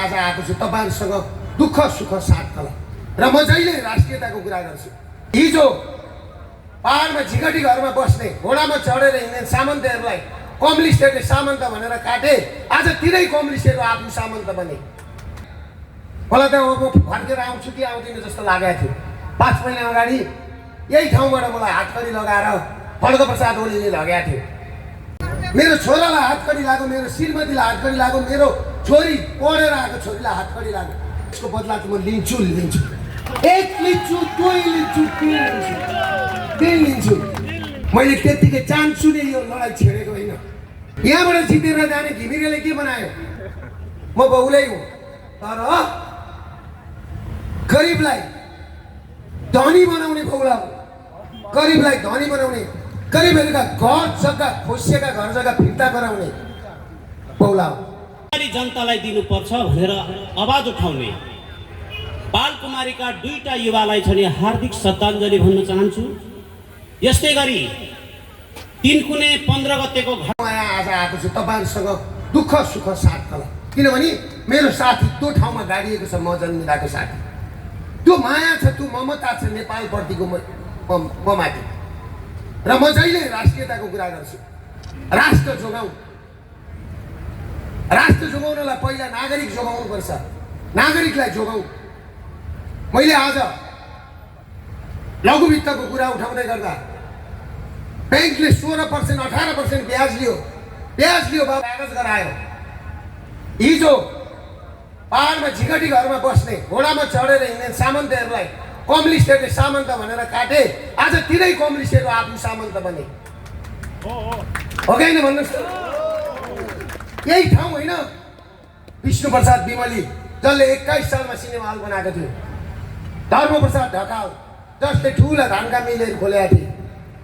आज आएको छु तपाईहरुसँग दुःख सुख साथ र म जहिले राष्ट्रियताको कुरा गर्छु। हिजो पहाडमा झिगटी घरमा बस्ने घोडामा चढेर हिँड्ने सामन्तहरूलाई कम्युनिस्टहरूले सामन्त भनेर काटे, आज तिनै कम्युनिस्टहरू आफ्नो सामन्त बने। मलाई त अब फर्केर आउँछु कि आउँदिन जस्तो लागेको थियो। 5 महिना अगाडि यही ठाउँबाट मलाई हातकडी लगाएर खड्गप्रसाद ओलीले लगाएको थियो। मेरो छोरालाई हातकडी लाग्यो, मेरो श्रीमतीलाई हातकडी लाग्यो, मेरो छोरी पढेर आएको छोरीलाई हातकडी लाग्यो। यसको बदला त म लिन्छु। एक लिन्छु, दुई लिन्छु, तीन लिन्छु। मैले त्यतिकै चान्छु नै यो लडाइँ छेडेको होइन। यहाँबाट जितेर जाने घिमिरेले के बनायो? म बहुलै हुँ, तर गरिबलाई धनी बनाउने बहुला हो। गरिबलाई धनी बनाउने, गरिबहरूका घर जग्गा खोसिएका घर जग्गा फिर्ता गराउने बहुला हो। जनतालाई दिनुपर्छ भनेर आवाज उठाउने बालकुमारीका 2टा युवालाई चाहिँ हार्दिक श्रद्धाञ्जली भन्न चाहन्छु। यस्तै गरी 3 कुने 15 गतेको घटना आज आएको छु तपाईहरुसँग दुःख सुख साथ किनभने मेरो साथी त्यो ठाउँमा गाडिएको छ, म जन्मिरहेको साथी। त्यो माया छ, त्यो ममता छ नेपालप्रतिको म माथि। र म जहिले राष्ट्रियताको कुरा गर्छु। राष्ट्र जोगाउँ, राष्ट्र जोगाउनलाई पहिला नागरिक जोगाउनु पर्छ। नागरिकलाई जोगाउँ। मैले आज लघुवित्तको कुरा उठाउँदै गर्दा ब्याङ्कले 16% 18% ब्याज लियो बाबु, कागज गरायो। हिजो पहाडमा झिगटी घरमा बस्ने घोडामा चढेर हिँड्ने सामन्तहरूलाई कम्युनिस्टहरूले सामन्त भनेर काटे, आज तिनै कम्युनिस्टहरू आफ्नो सामन्त बने। हो कि होइन भन्नुहोस् त? यही ठाउँ होइन विष्णुप्रसाद विमली जसले 21 सालमा सिनेमा हल बनाएको थियो, धर्मप्रसाद ढकाल जसले ठुला धानका मिलहरू खोलेका थिए,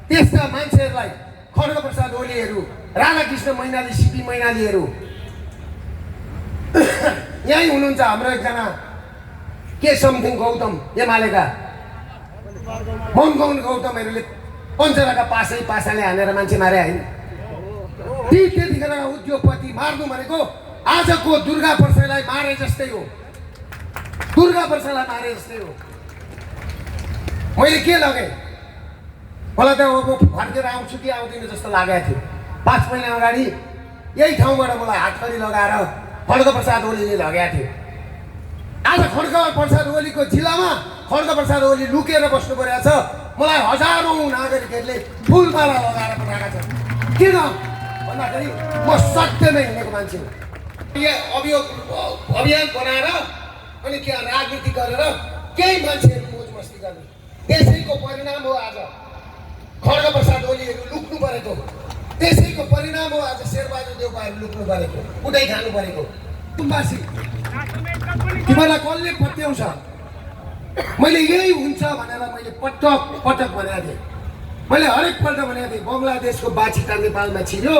त्यस्ता मान्छेहरूलाई खड्गप्रसाद ओलीहरू, राधाकृष्ण मैनाली, सिपी मैनालीहरू यहीँ हुनुहुन्छ। हाम्रो एकजना के समथिङ गौतम एमालेका मनगौन गौतमहरूले पञ्चराका पासाले हानेर मान्छे मारे होइन। त्यतिखेर उद्योगपति मार्नु भनेको आजको दुर्गा प्रसादलाई मारे जस्तै हो। दुर्गा प्रसादलाई मारे जस्तै हो। मैले के लगेँ? मलाई त अब फर्केर आउँछु कि आउँदिन जस्तो लागेको थियो। 5 महिना अगाडि यही ठाउँबाट मलाई हातकडी लगाएर खड्गप्रसाद ओलीले लगाएको थियो। आज खड्गप्रसाद ओलीको जिल्लामा खड्गप्रसाद ओली लुकेर बस्नु परेको छ। मलाई हजारौँ नागरिकहरूले फुलमाला लगाएर पठाएका छन्। किन भन्दाखेरि म सत्यमै हिँडेको मान्छे हो। अभियान बनाएर अनि के राजनीति गरेर केही मान्छेहरू मोज मस्ती गर्ने, त्यसैको परिणाम हो आज खड्गप्रसाद ओलीहरू लुक्नु परेको। त्यसैको परिणाम हो आज शेरबहादुर देउपाहरू लुक्नु परेको, कुटै खानु परेको। कुम्बासी तिमीलाई कसले पत्याउँछ? मैले यही हुन्छ भनेर मैले पटक भनेको थिएँ। मैले हरेकपल्ट भनेको थिएँ बङ्गलादेशको बाछिटा नेपालमा छिर्यो,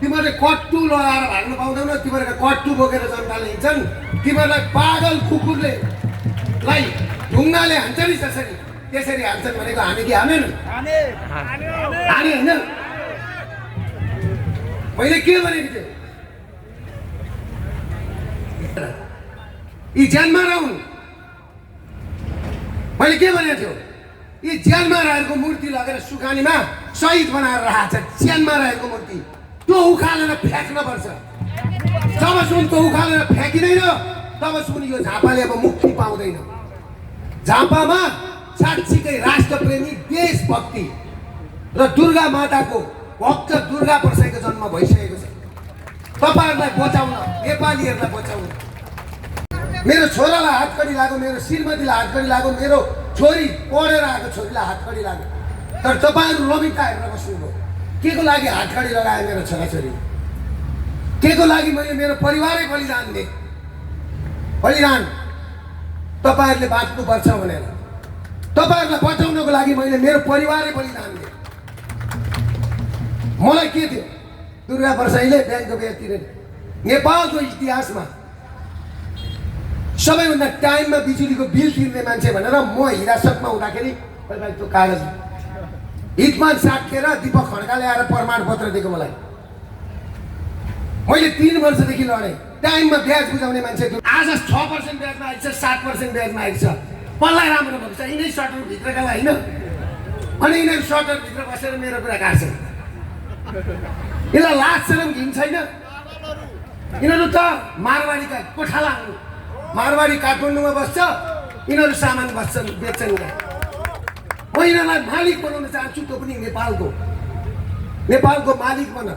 तिमीहरूले कट्टु लगाएर भाग्नु पाउँदैनौ। तिमीहरूका कट्टु बोकेर जनताले हिँड्छन्। तिमीहरूलाई पागल कुकुरले लाई ढुङ्गाले हान्छ नि जसरी त्यसरी हान्छन् भनेको हामी कि हानेन? हाने होइन। मैले के भनेको थिएँ? यी ज्यानमा रहन्। मैले के भनेको थियो? यी ज्यानमा रहेको मूर्ति लगेर सुखानीमा शहीद बनाएर राखेको छ। ज्यानमा रहेको मूर्ति त्यो उखालेर फ्याँक्न पर्छ। जबसम्म त्यो उखालेर फ्याँकिँदैन तबसम्म यो झापाले अब मुक्ति पाउँदैन। झापामा साँच्चीकै राष्ट्रप्रेमी, देशभक्ति र दुर्गा माताको भक्त दुर्गा प्रसाईको जन्म भइसकेको छ। तपाईहरुलाई बचाउन, नेपालीहरूलाई बचाउन। मेरो छोरालाई हातकडी लाग्यो, मेरो श्रीमतीलाई हातकडी लाग्यो, मेरो छोरी पढेर आएको छोरीलाई हातकडी लाग्यो। तर तपाईहरु रमिता हेरेर बस्नुभयो। के को लागि हातकडी लगाए मेरो छोराछोरी? के को लागि मैले मेरो परिवारै बलिदान दिएँ? बलिदान तपाईहरुले बाँच्नु पर्छ भनेर, तपाईहरुलाई बचाउनको लागि मैले मेरो परिवारै बलिदान दिएँ। मलाई के थियो? दुर्गा प्रसाईले ब्याङ्कको ब्याज तिरेन। नेपालको इतिहासमा सबैभन्दा टाइममा बिजुलीको बिल तिर्ने मान्छे भनेर म हिरासतमा हुँदाखेरि त्यो कागज हितमान साकेर दीपक खड्काले आएर प्रमाणपत्र दिएको मलाई। मैले 3 वर्षदेखि लडेँ। टाइममा ब्याज बुझाउने मान्छे आज 6% ब्याजमा आइछ 7% ब्याजमा आइछ पल्ला राम्रो भएको छ यिनै सटरभित्रका होइन अनि यिनीहरू सटरभित्र बसेर मेरो कुरा काट्छ यसलाई लाज शरम घिन छैन यिनीहरू त मारवाडीका कोठाला मारवाडी काठमाडौँमा बस्छ यिनीहरू सामान बेच्छन् यहाँ म यिनीहरूलाई मालिक बनाउन चाहन्छु त्यो पनि नेपालको मालिक बन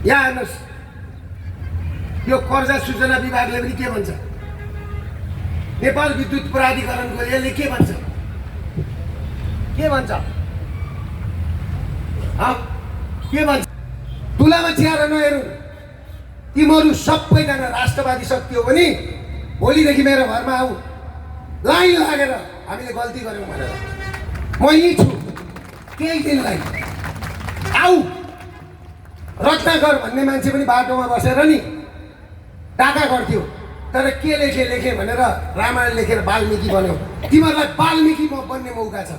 यहाँ हेर्नुहोस् यो कर्जा सूचना विभागले पनि के भन्छ नेपाल विद्युत प्राधिकरणको यसले के भन्छ तुलामा चियार नहेरौँ तिमीहरू सबैजना राष्ट्रवादी शक्ति हो भने भोलिदेखि मेरो घरमा आऊ लाइन लागेर हामीले गल्ती गऱ्यौँ भनेर म यहीँ छु केही दिनलाई आऊ रत्नाकर भन्ने मान्छे पनि बाटोमा बसेर नि टाका गर्थ्यो तर के लेखे भनेर रामायण लेखेर वाल्मिकी बन्यो तिमीहरूलाई वाल्मिकी बन्ने मौका छ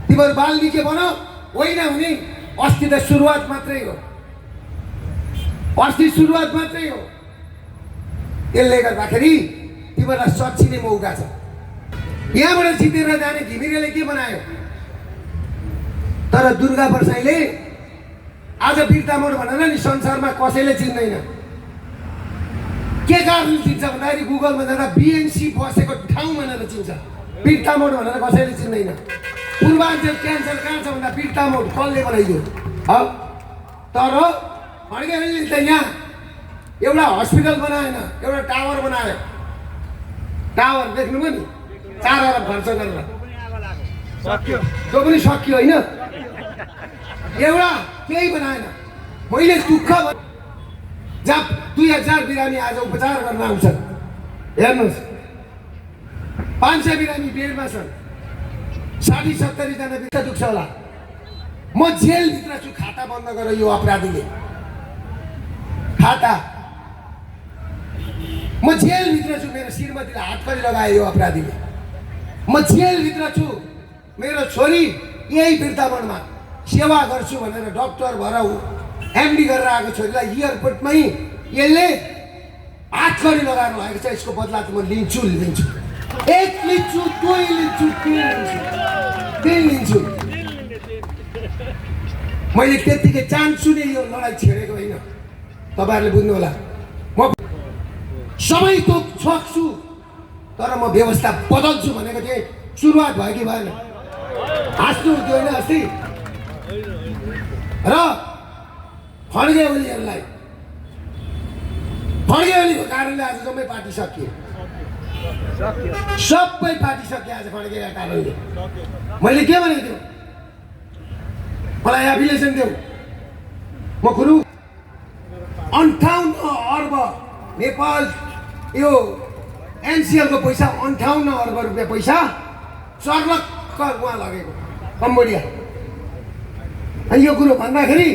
तिमीहरू वाल्मिकी बनो होइन भने अस्ति त सुरुवात मात्रै हो यसले गर्दाखेरि तिमीहरूलाई सच्चिने मौका छ यहाँबाट जितेर जाने घिमिरेले के बनायो तर दुर्गा प्रसाईले आज बिर्ता मोड भनेर नि संसारमा कसैले चिन्दैन के कारण चिन्छ भन्दाखेरि गुगलमा जाँदा बिएनसी बसेको ठाउँ भनेर चिन्छ बिर्ता मोड भनेर कसैले चिन्दैन पूर्वाञ्चल क्यान्सर कहाँ छ भन्दा बिर्ता मोड कसले बनाइदियो तर फड्केले त यहाँ एउटा हस्पिटल बनाएन एउटा टावर बनायो टावर देख्नुभयो नि 4 अरब खर्च गरेर त्यो पनि सक्यो होइन एउटा केही बनाएन मैले दुःख जहाँ 2000 बिरामी आज उपचार गर्न आउँछन् हेर्नुहोस् 500 बिरामी बेडमा छन् 60-70 जना भित्र दुख्छ होला म जेलभित्र छु खाता बन्द गर यो अपराधीले खाता म जेलभित्र छु मेरो श्रीमतीलाई हातकडी लगायो यो अपराधीले म जेलभित्र छु मेरो छोरी यही बिर्तावनमा सेवा गर्छु भनेर डक्टर भएर एमडी गरेर आएको छोरीलाई एयरपोर्टमै यसले हातकडी लगाएर लागेको छ यसको बदला त म लिन्छु एक लिन्छु दुई लिन्छु तीन लिन्छु मैले त्यतिकै चाहन्छु नि यो लडाइँ छेडेको होइन तपाईँहरूले बुझ्नु होला म सबै थोक सक्छु तर म व्यवस्था बदल्छु भनेको थिएँ सुरुवात भयो कि भएन हाँस्नु हुन्थ्यो होइन अस्ति र फड्के ओलीको कारणले आज जम्मै पार्टी सकियो सबै पार्टी सकियो आज फड्केका कारणले मैले के भनेको थिएँ मलाई एफिलिएसन देऊ म खुरु 58 अर्ब नेपाल यो एनसिएलको पैसा 58 अर्ब रुपियाँ पैसा चर्लक्क उहाँ लगेको कम्बोडिया अनि यो कुरो भन्दाखेरि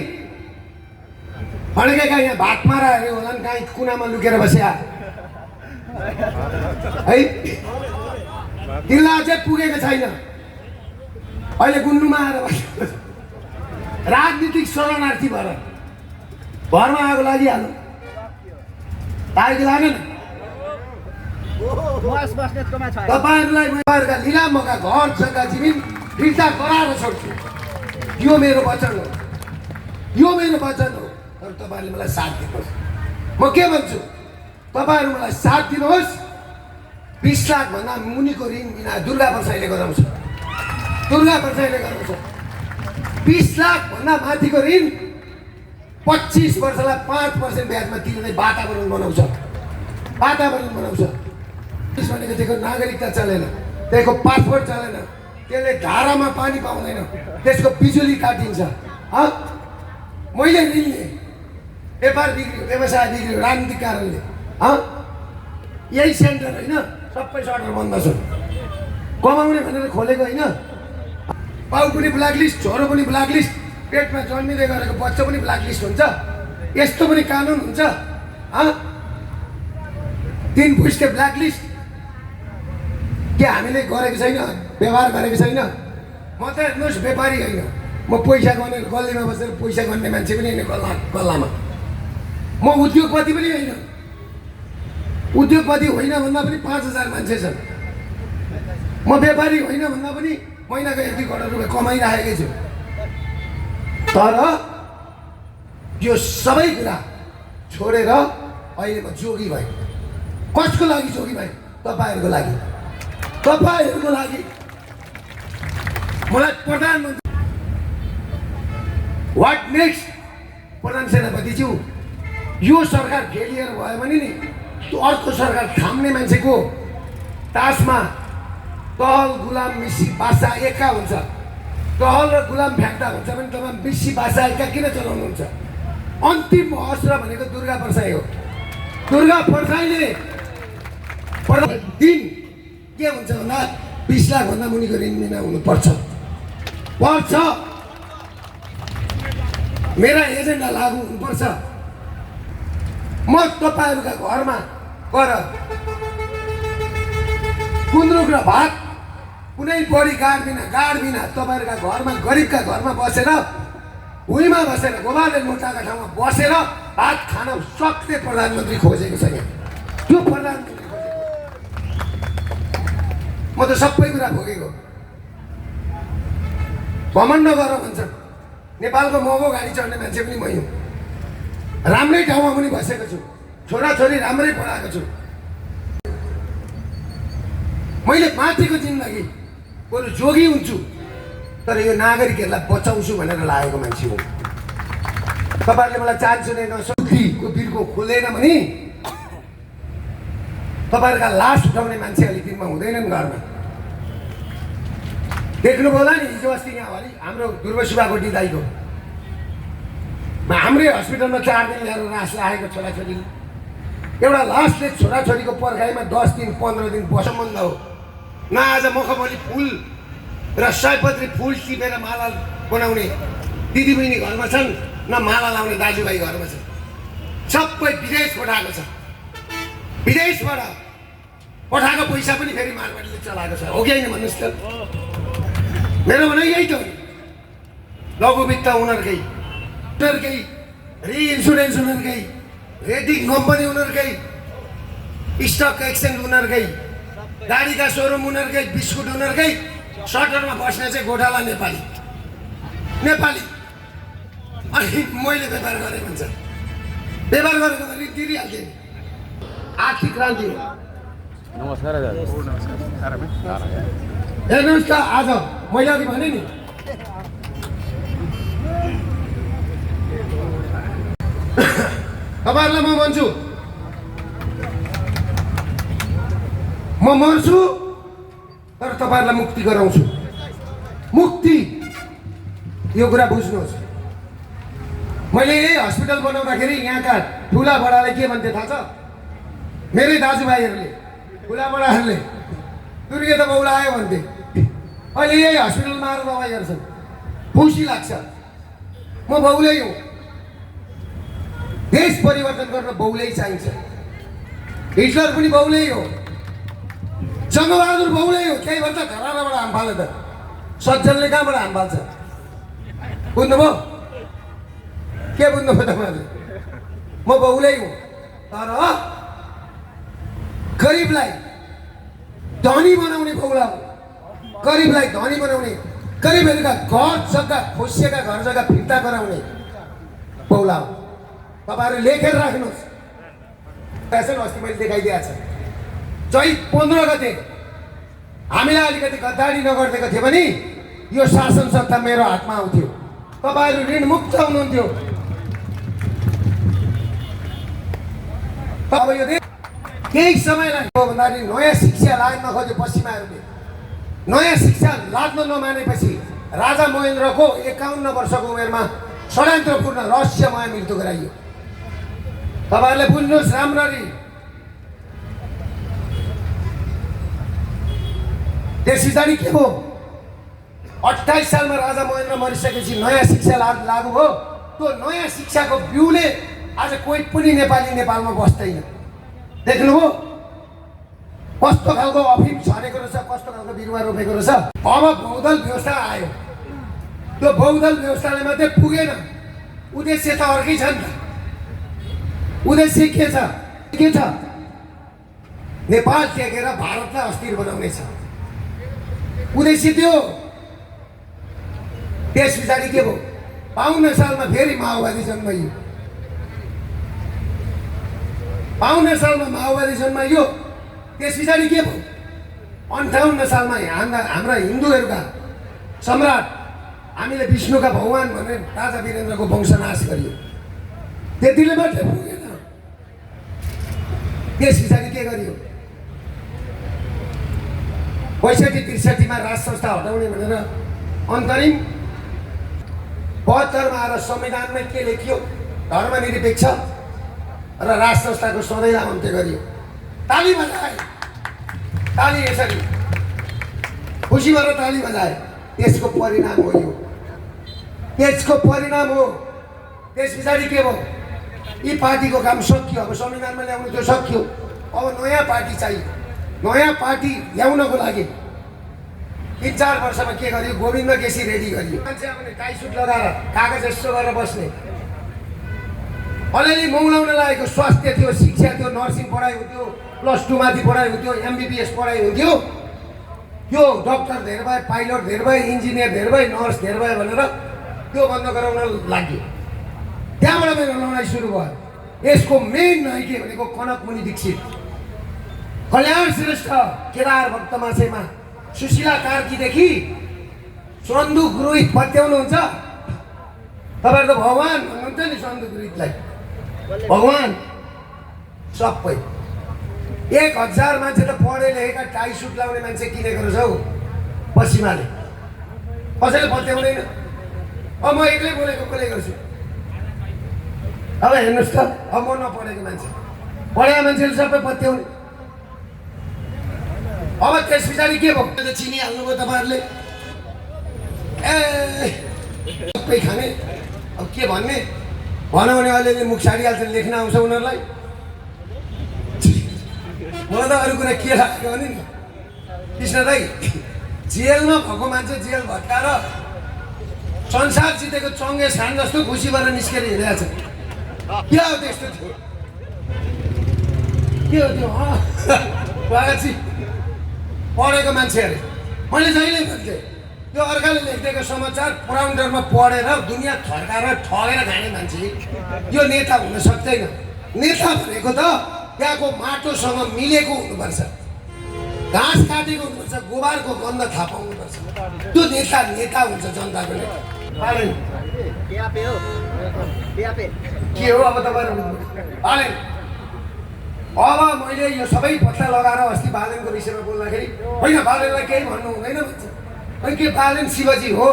फड्केका यहाँ भात माराहरू होला नि कहीँ कुनामा लुकेर बस्या है तिनलाई अझै पुगेको छैन अहिले गुन्नुमा आएर बसेको राजनीतिक शरणार्थी भएर घरमा आगो लागिहाल्नु तारिक लागेन तपाईँहरूलाई लिलामका घर जग्गा जमिन फिर्ता गराएर छोड्छु यो मेरो वचन हो तर तपाईँहरूले मलाई साथ दिनुहोस् म के भन्छु तपाईँहरू मलाई साथ दिनुहोस् 20 लाख भन्दा मुनिको ऋण बिना दुर्गा प्रसाईले गराउँछ 20 लाख भन्दा माथिको ऋण 25 वर्षलाई 5% ब्याजमा तिर्ने वातावरण बनाउँछ भनेको त्यसको नागरिकता चलेन त्यसको पासपोर्ट चलेन त्यसले धारामा पानी पाउँदैन त्यसको बिजुली काटिन्छ मैले ऋण लिएँ व्यापार बिग्रियो व्यवसाय बिग्रियो राजनीतिक कारणले यही सेन्टर होइन सबै सटर बन्द छ कमाउने भनेर खोलेको होइन बाउ पनि ब्ल्याकलिस्ट छोरो पनि ब्ल्याकलिस्ट पेटमा जन्मिँदै गरेको बच्चा पनि ब्ल्याकलिस्ट हुन्छ यस्तो पनि कानुन हुन्छ 3 पुस्ते ब्ल्याकलिस्ट के हामीले गरेको छैन व्यवहार गरेको छैन म त हेर्नुहोस् व्यापारी होइन म पैसा गर्ने गल्लीमा बसेर पैसा गर्ने मान्छे पनि होइन गल्लामा म उद्योगपति पनि होइन उद्योगपति होइन भन्दा पनि 5,000 मान्छे छन्। म व्यापारी होइन भन्दा पनि महिनाको 1-2 करोड रुपियाँ कमाइरहेकै छु। तर यो सबै कुरा छोडेर अहिले म जोगी भएँ। कसको लागि जोगी भएँ? तपाईँहरूको लागि। तपाईँहरूको लागि मलाई प्रधानमन्त्री वाट नेक्स्ट? प्रधान सेनापतिज्यू, यो सरकार फेलियर भयो भने नि त्यो अर्को सरकार थाम्ने मान्छेको तासमा कहल गुलाम मिसी बादशाह एका हुन्छ। कहल र गुलाम फ्याक्दा हुन्छ भने तपाईँ मिसी बादशाह एका किन चलाउनुहुन्छ? अन्तिम अस्त्र भनेको दुर्गा परसाई हो। दुर्गा परसाईले दिन के हुन्छ भन्दा 20 लाखभन्दा मुनिको ऋण बिना हुनुपर्छ। मेरा एजेन्डा लागू हुनुपर्छ। म तपाईँहरूका घरमा गएर गुन्द्रुक र भात कुनै बढी गाड बिना तपाईँहरूका घरमा गरिबका घरमा बसेर भुइँमा बसेर गोबारले लोटाका ठाउँमा बसेर भात खान सक्ने प्रधानमन्त्री खोजेको छ यहाँ। त्यो प्रधानमन्त्री खोजेको म त सबै कुरा भोगेको। घमण्ड गर भन्छन्। नेपालको महँगो गाडी चढ्ने मान्छे पनि मै हुँ। राम्रै ठाउँमा पनि बसेको छु। छोराछोरी राम्रै पढाएको छु। मैले बाँचेको जिन्दगी बरु जोगी हुन्छु तर यो नागरिकहरूलाई बचाउँछु भनेर लागेको मान्छे हो। तपाईँहरूले मलाई चान्स नै नसक्तिको बिर्को खोलेन भने तपाईँहरूका लास उठाउने मान्छे अहिले दिनमा हुँदैनन् घरमा। देख्नुभयो होला नि हिजो अस्ति यहाँ हाम्रो दुर्वसुबाकोटी दाइको हाम्रै हस्पिटलमा 4 दिन ल्याएर लास राखेको छोराछोरीले। एउटा लासले छोराछोरीको पर्खाइमा 10 दिन 15 दिन सम्बन्ध हो। न आज मखमली फुल र सयपत्री फुल टिपेर माला बनाउने दिदीबहिनी घरमा छन्, न माला लाउने दाजुभाइ घरमा छन्। सबै विदेश पठाएको छ। विदेशबाट पठाएको पैसा पनि फेरि मारवाडीले चलाएको छ। हो कि होइन भन्नुहोस् त? मेरो भनाइ यही त हो। लघु वित्त उनीहरूकै, रिइन्सुरेन्स उनीहरूकै, रेटिङ कम्पनी उनीहरूकै, स्टक एक्सचेन्ज उनीहरूकै, गाडीका सोरुम उनीहरूकै, बिस्कुट उनीहरूकै, सटरमा बस्ने चाहिँ गोठाला नेपाली। अनि मैले व्यापार गरेँ भन्छ। व्यापार गरेको त ऋण तिरिहाल्थेँ। आर्थिक क्रान्ति हो। नमस्कार दादा। हेर्नुहोस् त, आज मैले अघि भने नि तपाईँहरूलाई म भन्छु, म मर्छु तर तपाईँहरूलाई मुक्ति गराउँछु। मुक्ति, यो कुरा बुझ्नुहोस्। मैले यही हस्पिटल बनाउँदाखेरि यहाँका ठुला बडाले के भन्थे थाहा छ? मेरै दाजुभाइहरूले, ठुला बडाहरूले दुर्गे त बौलायो भन्थे। अहिले यही हस्पिटलमा आएर दबाई गर्छन्। खुसी लाग्छ। म बौलै हुँ। देश परिवर्तन गर्न बौलै चाहिन्छ। हिटलर पनि बौलै हो। जङ्गबहादुर बौलै हो। त्यही भन्छ घरानाबाट हाम फाल्यो त। सज्जनले कहाँबाट हाम फाल्छ? बुझ्नुभयो? के बुझ्नुभयो तपाईँहरूले? म बौलै हुँ। तर गरिबलाई धनी बनाउने बौला हो। गरिबलाई धनी बनाउने, गरिबहरूका घर जग्गा, खोसिएका घर जग्गा फिर्ता गराउने बौला हो। तपाईँहरू लेखेर राख्नुहोस्। अस्ति मैले देखाइदिएको छ। चैत 15 गते हामीलाई अलिकति गद्दारी नगरिदिएको थियो भने यो शासन सत्ता मेरो हातमा आउँथ्यो। तपाईँहरू ऋण मुक्त हुनुहुन्थ्यो। अब यो केही समय लाग्यो भन्दाखेरि नयाँ शिक्षा लाग्न खोजे पश्चिमाहरूले। नयाँ शिक्षा लाग्न नमानेपछि राजा महेन्द्रको 51 वर्षको उमेरमा षड्यन्त्रपूर्ण रहस्यमय मृत्यु गराइयो। तपाईँहरूले बुझ्नुहोस् राम्ररी। त्यस पछाडि के हो? 28 सालमा राजा महेन्द्र मरिसकेपछि नयाँ शिक्षा लागू हो। त्यो नयाँ शिक्षाको बिउले आज कोही पनि नेपाली नेपालमा बस्दैन। देख्नुभयो कस्तो खालको अफिम छरेको रहेछ, कस्तो खालको बिरुवा रोपेको रहेछ। अब बहुदल व्यवस्था आयो। त्यो बहुदल व्यवस्थाले मात्रै पुगेन। उद्देश्य त अर्कै छ नि त। उद्देश्य के छ? नेपाल टेकेर भारतलाई अस्थिर बनाउनेछ उद्देश्य त्यो। त्यस पछाडि के भयो? 52 सालमा फेरि माओवादी जन्माइयो। 52 सालमा माओवादी जन्माइयो। त्यस पछाडि के भयो? 58 सालमा हाम्रा हिन्दूहरूका सम्राट हामीले विष्णुका भगवान भनेर राजा वीरेन्द्रको वंशनाश गरियो। त्यतिले मात्रै पुगेन। त्यस पछाडि के गरियो? 62-63 राज संस्था हटाउने भनेर अन्तरिम 72 आएर संविधानमै के लेखियो? धर्मनिरपेक्ष र राज संस्थाको सधैँलाई अन्त्य गरियो। ताली बजाए, ताली यसरी खुसी भएर ताली बजाए। त्यसको परिणाम हो यो, त्यसको परिणाम हो। त्यस पछाडि के भयो? यी पार्टीको काम सकियो। अब संविधानमा ल्याउनु त्यो सकियो। अब नयाँ पार्टी चाहियो। नयाँ पार्टी ल्याउनको लागि 3-4 वर्षमा के गरियो? गोविन्द केसी रेडी गरियो। मान्छे आउने टाई सुट लगाएर कागज यस्तो गरेर बस्ने। अलिअलि मौलाउन लागेको स्वास्थ्य थियो, शिक्षा थियो, नर्सिङ पढाइ हुन्थ्यो, +2 माथि पढाइ हुन्थ्यो, MBBS पढाइ हुन्थ्यो। त्यो डक्टर धेर भए, पाइलट धेर भए, इन्जिनियर धेर भए, नर्स धेर भए भनेर त्यो बन्द गराउन लाग्यो। त्यहाँबाट मेरो लडाइँ सुरु भयो। यसको मेन नायक भनेको कनकमुनि दीक्षित, कल्याण श्रेष्ठ, केदार भक्त माछेमा, सुशीला कार्कीदेखि सन्दुक रोहित पत्याउनुहुन्छ। तपाईँहरू त भगवान भन्नुहुन्छ नि सन्दुक रोहितलाई, भगवान सबै। 1000 मान्छे त पढे लेखेका टाई सुट लाउने मान्छे किनेको रहेछ हौ पश्चिमाले। कसैले पत्याउँदैन। अब म एक्लै बोलेको कसले गर्छु? अब हेर्नुहोस् त, अब म नपढेको मान्छे, पढेका मान्छेले सबै पत्याउने। अब त्यस पछाडि के भयो? चिनिहाल्नुभयो तपाईँहरूले। ए सबै खाने। अब के भन्ने? भनौँ भने अलिअलि मुख छाडिहाल्छ, लेख्न आउँछ उनीहरूलाई। मलाई त अरू कुरा के लाग्यो भने नि कृष्ण दाइ, जेलमा भएको मान्छे जेल भत्काएर संसार जितेको चङ्गे छान जस्तो खुसी भएर निस्केर हिँडेको छ। के हो त्यस्तो थियो? के हो त्यो? बागाची पढेको मान्छे अरे। मैले जहिले भन्थेँ त्यो अर्काले लेखिदिएको समाचार प्राउन्डरमा पढेर दुनियाँ थर्काएर ठगेर खाने मान्छे यो नेता हुन सक्दैन। नेता भनेको त त्यहाँको माटोसँग मिलेको हुनुपर्छ, घाँस काटेको हुनुपर्छ, गोबरको गन्ध थाहा पाउनुपर्छ। त्यो नेता नेता हुन्छ जनताको नेता। के हो अब तपाईँहरू? अब मैले यो सबै पत्ता लगाएर अस्ति बालेनको विषयमा बोल्दाखेरि होइन बालेनलाई केही भन्नु हुँदैन भन्छ। अनि के बालेन शिवजी हो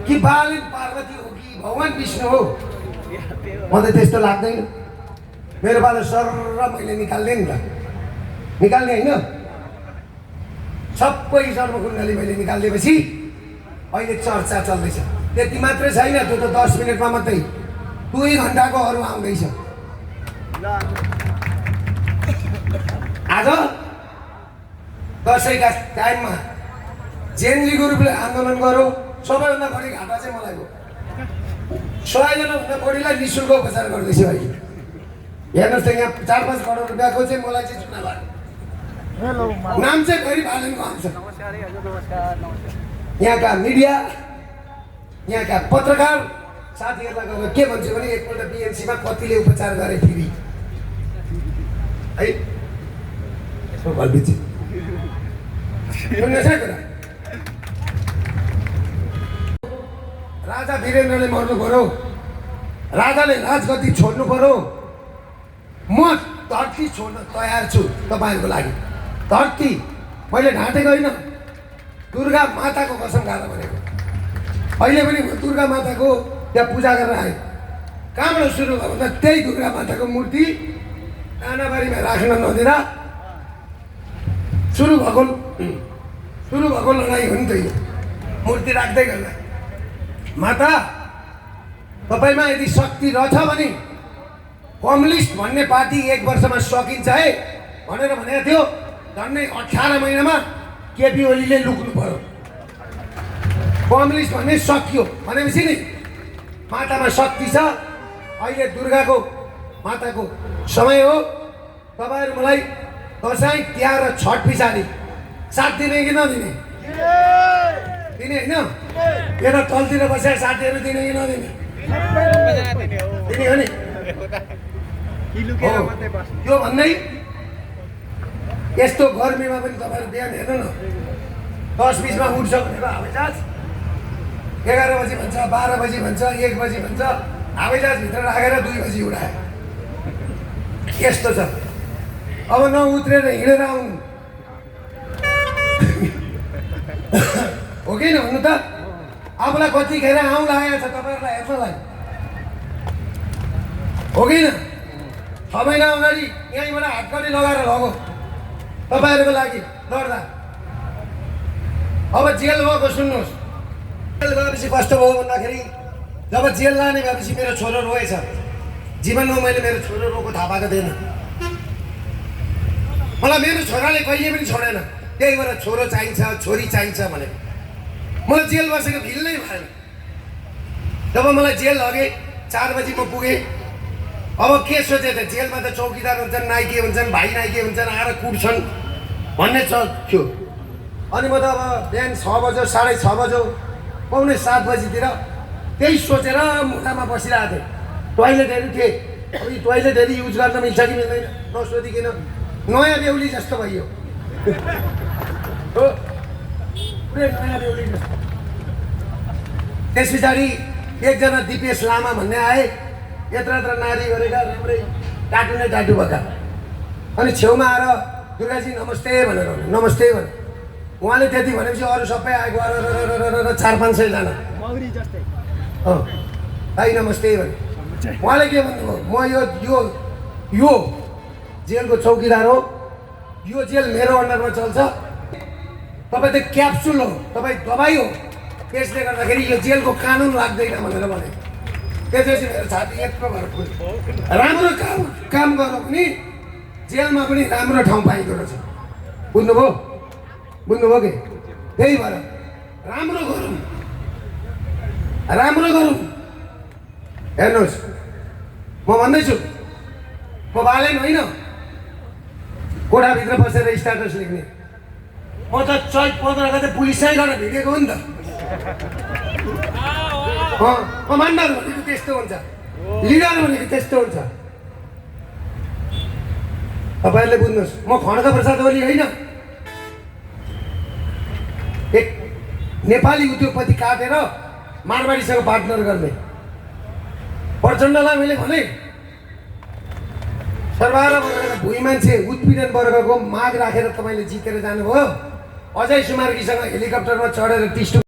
कि बालेन पार्वती हो कि भगवान विष्णु हो? म त त्यस्तो लाग्दैन। मेरो बाले सर मैले निकाल्ने नि त, निकाल्ने होइन। सबै जन्मकुण्डली मैले निकालिदिएपछि अहिले चर्चा चल्दैछ। त्यति मात्रै छैन, त्यो त 10 मिनटमा मात्रै 2 घन्टाको अरू आउँदैछ। आज दसैँका टाइममा जेनजी ग्रुपले आन्दोलन गरौँ। सबैभन्दा बढी घाटा चाहिँ मलाई हो। 100 जनाभन्दा बढीलाई निःशुल्क उपचार गर्दैछु अहिले। हेर्नुहोस् त, यहाँ 4-5 करोड रुपियाँको चाहिँ मलाई चाहिँ चुनाव भयो। नाम चाहिँ फेरि बालेनको आउँछ। यहाँका मिडिया, यहाँका पत्रकार साथीहरूलाई गएर के भन्छु भने एकपल्ट बिएनसीमा कतिले उपचार गरे फेरि है यसो भल्बिन्छ। सुन्नुहोस् है कुरा, राजा वीरेन्द्रले मर्नु पर्यो, राजाले राजगद्दी छोड्नु पर्यो। म धरती छोड्न तयार छु तपाईँहरूको लागि। धरती मैले ढाँटेको होइन, दुर्गा माताको कसम खाएर भनेको। अहिले पनि म दुर्गा माताको त्यहाँ पूजा गरेर आएँ। कहाँबाट सुरु भयो भन्दा त्यही दुर्गा माताको मूर्ति कानाबारीमा राख्न नदिँदा सुरु भएको लडाइँ हो नि त यो। मूर्ति राख्दै गर्दा माता तपाईँमा यदि शक्ति रहेछ भने कम्युनिस्ट भन्ने पार्टी 1 वर्षमा सकिन्छ है भनेर भनेको थियो। झन्डै 18 महिनामा केपी ओलीले लुक्नु पर्यो। कम्युनिस्ट भन्ने सकियो भनेपछि नि मातामा शक्ति छ। अहिले दुर्गाको माताको समय हो। तपाईँहरू मलाई दसैँ तिहार र छठ पछाडि साथ दिने कि नदिने? दिने होइन? यता तलतिर बसेर साथीहरू दिने कि नदिने? दिने हो नि? त्यो भन्दै यस्तो गर्मीमा पनि तपाईँहरू बिहान हेर्नु न 10:20 मा उठ्छ भनेर हवाईजहाज 11 बजी भन्छ 12 बजी भन्छ 1 बजी भन्छ हवाईजहाजभित्र राखेर 2 बजी उडायो। यस्तो छ। अब नउत्रेर हिँडेर आउनु हो कि न भन्नु त? आफूलाई कतिखेर आउँ लागेको छ तपाईँहरूलाई हेर्नलाई हो कि न? 6 महिना अगाडि यहीँबाट हातकडी लगाएर लगो तपाईँहरूको लागि लड्दा। अब जेल गएको सुन्नुहोस्, जेल गएपछि कस्तो भयो भन्दाखेरि जब जेल लाने भएपछि मेरो छोरो रोएछ। जीवनमा मैले मेरो छोरो रोएको थाहा पाएको थिएन। मलाई मेरो छोराले कहिले पनि छोडेन। त्यही भएर छोरो चाहिन्छ छोरी चाहिन्छ भने मलाई जेल बसेको फिल नै भएन। जब मलाई जेल लगे 4 बजी म पुगेँ। अब के सोचे त जेलमा त चौकीदार हुन्छन्, नाइके हुन्छन्, भाइ नाइके हुन्छन्, आएर कुट्छन् भन्ने थियो। अनि म त अब बिहान 6 बज्यो 6:30 बज्यो 6:45 बजीतिर त्यही सोचेर मुठामा बसिरहेको थिएँ। टोइलेटहरू थिए। अब यी टोइलेटहरू युज गर्न मिल्छ कि मिल्दैन नसोधिकन नयाँ बेहुली जस्तो भइयो हो, पुरै नयाँ बेहुली जस्तो। त्यस पछाडि एकजना दिपेश लामा भन्ने आए। यत्र नारी गरेका राम्रै टाटु नै टाटु भएका। अनि छेउमा आएर दुर्गाजी नमस्ते भनेर नमस्ते भने उहाँले त्यति भनेपछि अरू सबै आएको 400-500 जना भाइ नमस्ते भने उहाँले के भन्नुभयो? म यो जेलको चौकीदार हो। यो जेल मेरो अन्डरमा चल्छ। तपाईँ त क्याप्सुल हो, तपाईँ दबाई हो। त्यसले गर्दाखेरि यो जेलको कानुन लाग्दैन भनेर भने। त्यसपछि मेरो छाती यत्रो भएर पुग्यो। राम्रो काम गरौँ भने जेलमा पनि राम्रो ठाउँ पाइँदो रहेछ। बुझ्नुभयो कि? त्यही भएर राम्रो गरौँ। हेर्नुहोस् म भन्दैछु, म बालेन होइन कोठाभित्र बसेर स्ट्याटस लेख्ने। म त चैत 15 गते पुलिसै गरेर भिडेको हो नि त। कमान्डर भनेको त्यस्तो हुन्छ, लिडर भनेको त्यस्तो हुन्छ। तपाईँहरूले बुझ्नुहोस्, म खड्ग प्रसाद ओली होइन। एक नेपाली उद्योगपति काटेर मारवाडीसँग पार्टनर गर्ने प्रचण्डलाई मैले भने सरबार वर्गका भुइँ मान्छे उत्पीडन वर्गको माग राखेर तपाईँले जितेर जानुभयो। अजय सुमार्गीसँग हेलिकप्टरमा चढेर टिस्टु